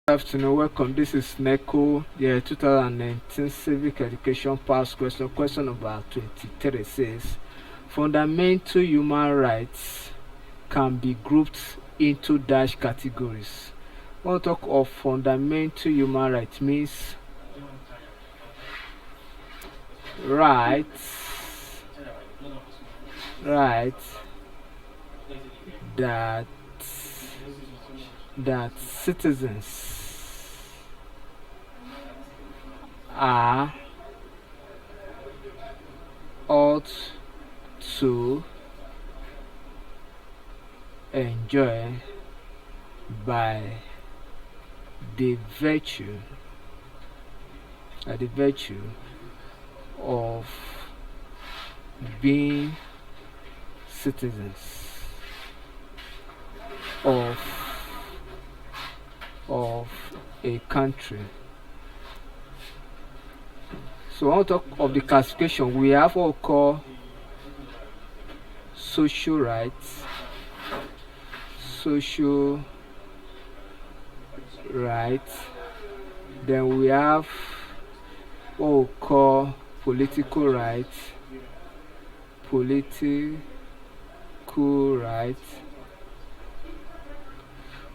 Good afternoon, welcome. This is Neco, the 2019 Civic Education Past question number 23 says fundamental human rights can be grouped into dash categories. When we talk of fundamental human rights, means rights rights that citizens are ought to enjoy by the virtue of being citizens of a country. So when we talk of the classification, we have what we call social rights, social rights. Then we have what we call political rights,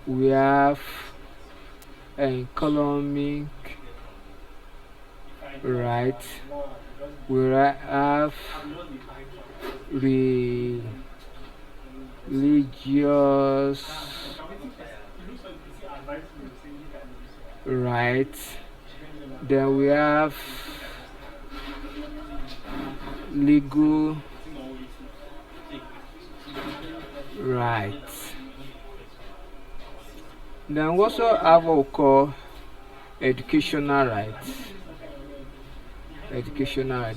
we have economic rights, we have religious rights, then we have legal rights. Then we also have what we call educational rights.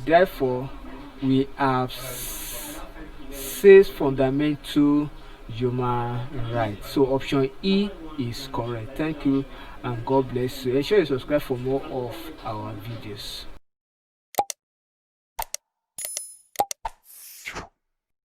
Therefore, we have 6 fundamental human rights. So option E is correct. Thank you and God bless you. Ensure you subscribe for more of our videos.